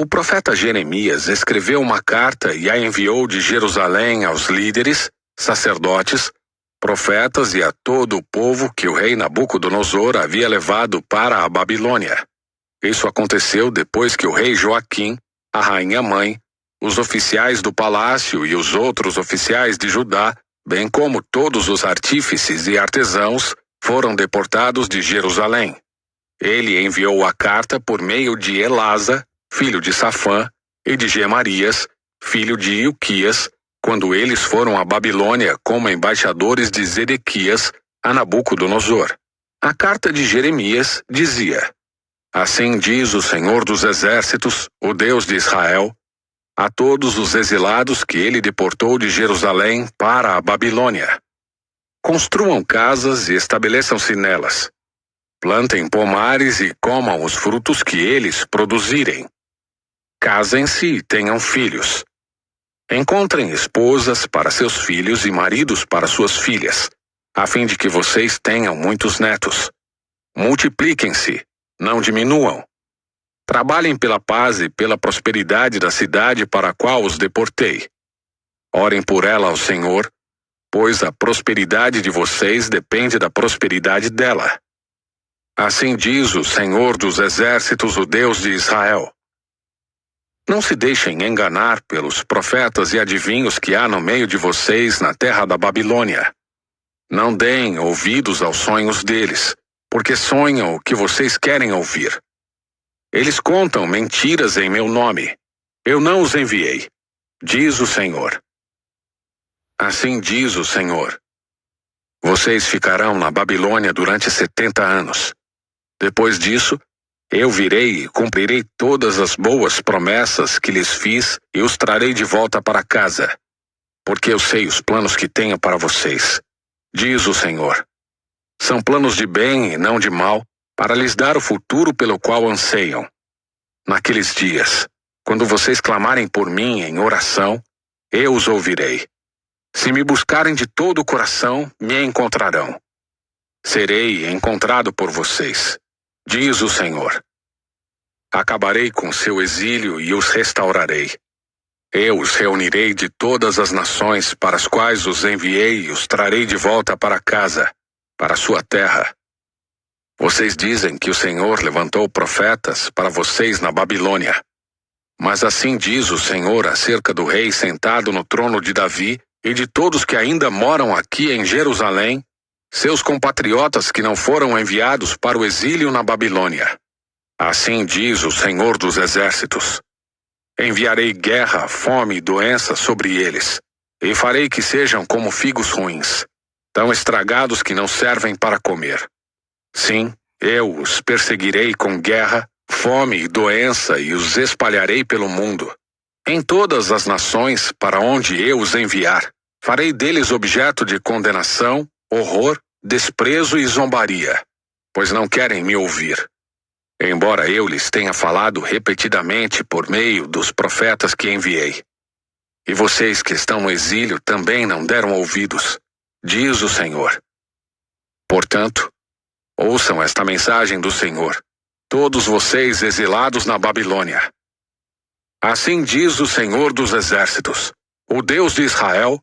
profeta Jeremias escreveu uma carta e a enviou de Jerusalém aos líderes, sacerdotes, profetas e a todo o povo que o rei Nabucodonosor havia levado para a Babilônia. Isso aconteceu depois que o rei Joaquim, a rainha-mãe, os oficiais do palácio e os outros oficiais de Judá, bem como todos os artífices e artesãos, foram deportados de Jerusalém. Ele enviou a carta por meio de Elasa, filho de Safã, e de Gemarias, filho de Ilquias, quando eles foram à Babilônia como embaixadores de Zedequias a Nabucodonosor. A carta de Jeremias dizia: Assim diz o Senhor dos Exércitos, o Deus de Israel, a todos os exilados que ele deportou de Jerusalém para a Babilônia. Construam casas e estabeleçam-se nelas. Plantem pomares e comam os frutos que eles produzirem. Casem-se e tenham filhos. Encontrem esposas para seus filhos e maridos para suas filhas, a fim de que vocês tenham muitos netos. Multipliquem-se, não diminuam. Trabalhem pela paz e pela prosperidade da cidade para a qual os deportei. Orem por ela ao Senhor, pois a prosperidade de vocês depende da prosperidade dela. Assim diz o Senhor dos Exércitos, o Deus de Israel. Não se deixem enganar pelos profetas e adivinhos que há no meio de vocês na terra da Babilônia. Não deem ouvidos aos sonhos deles, porque sonham o que vocês querem ouvir. Eles contam mentiras em meu nome. Eu não os enviei, diz o Senhor. Assim diz o Senhor. Vocês ficarão na Babilônia durante 70 anos. Depois disso, eu virei e cumprirei todas as boas promessas que lhes fiz e os trarei de volta para casa, porque eu sei os planos que tenho para vocês, diz o Senhor. São planos de bem e não de mal, para lhes dar o futuro pelo qual anseiam. Naqueles dias, quando vocês clamarem por mim em oração, eu os ouvirei. Se me buscarem de todo o coração, me encontrarão. Serei encontrado por vocês, diz o Senhor. Acabarei com seu exílio e os restaurarei. Eu os reunirei de todas as nações para as quais os enviei e os trarei de volta para casa, para sua terra. Vocês dizem que o Senhor levantou profetas para vocês na Babilônia. Mas assim diz o Senhor acerca do rei sentado no trono de Davi e de todos que ainda moram aqui em Jerusalém, seus compatriotas que não foram enviados para o exílio na Babilônia. Assim diz o Senhor dos Exércitos. Enviarei guerra, fome e doença sobre eles, e farei que sejam como figos ruins, tão estragados que não servem para comer. Sim, eu os perseguirei com guerra, fome e doença e os espalharei pelo mundo. Em todas as nações para onde eu os enviar, farei deles objeto de condenação, horror, desprezo e zombaria, pois não querem me ouvir. Embora eu lhes tenha falado repetidamente por meio dos profetas que enviei. E vocês que estão no exílio também não deram ouvidos, diz o Senhor. Portanto, ouçam esta mensagem do Senhor, todos vocês exilados na Babilônia. Assim diz o Senhor dos Exércitos, o Deus de Israel,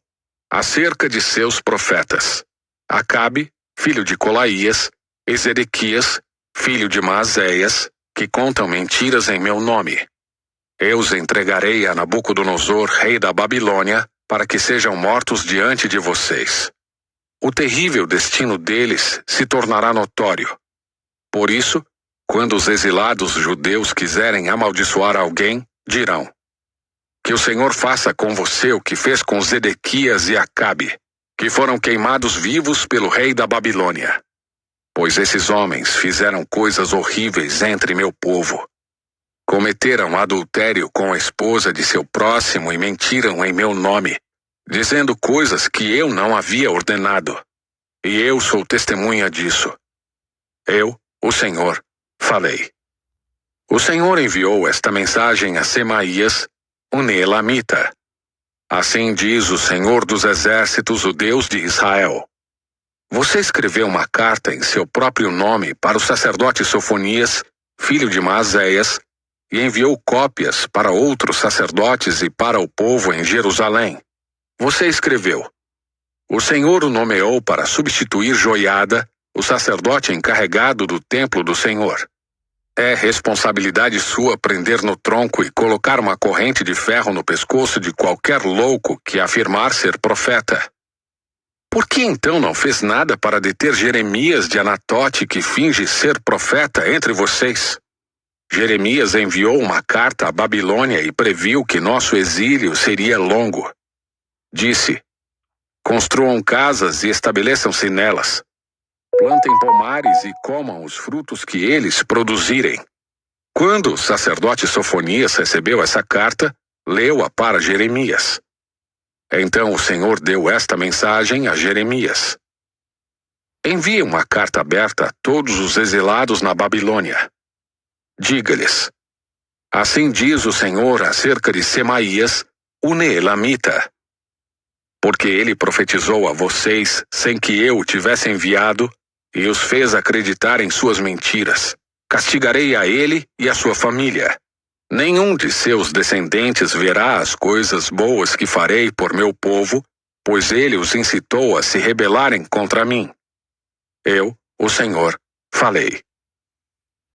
acerca de seus profetas, Acabe, filho de Colaías, e Zedequias, filho de Maazéias, que contam mentiras em meu nome. Eu os entregarei a Nabucodonosor, rei da Babilônia, para que sejam mortos diante de vocês. O terrível destino deles se tornará notório. Por isso, quando os exilados judeus quiserem amaldiçoar alguém, dirão: que o Senhor faça com você o que fez com Zedequias e Acabe, que foram queimados vivos pelo rei da Babilônia. Pois esses homens fizeram coisas horríveis entre meu povo. Cometeram adultério com a esposa de seu próximo e mentiram em meu nome, dizendo coisas que eu não havia ordenado. E eu sou testemunha disso. Eu, o Senhor, falei. O Senhor enviou esta mensagem a Semaías, o Neelamita. Assim diz o Senhor dos Exércitos, o Deus de Israel. Você escreveu uma carta em seu próprio nome para o sacerdote Sofonias, filho de Maazéias, e enviou cópias para outros sacerdotes e para o povo em Jerusalém. Você escreveu: o Senhor o nomeou para substituir Joiada, o sacerdote encarregado do templo do Senhor. É responsabilidade sua prender no tronco e colocar uma corrente de ferro no pescoço de qualquer louco que afirmar ser profeta. Por que então não fez nada para deter Jeremias de Anatote, que finge ser profeta entre vocês? Jeremias enviou uma carta à Babilônia e previu que nosso exílio seria longo. Disse: construam casas e estabeleçam-se nelas. Plantem pomares e comam os frutos que eles produzirem. Quando o sacerdote Sofonias recebeu essa carta, leu-a para Jeremias. Então o Senhor deu esta mensagem a Jeremias: envie uma carta aberta a todos os exilados na Babilônia. Diga-lhes: assim diz o Senhor acerca de Semaías, o Neelamita. Porque ele profetizou a vocês sem que eu o tivesse enviado e os fez acreditar em suas mentiras. Castigarei a ele e a sua família. Nenhum de seus descendentes verá as coisas boas que farei por meu povo, pois ele os incitou a se rebelarem contra mim. Eu, o Senhor, falei.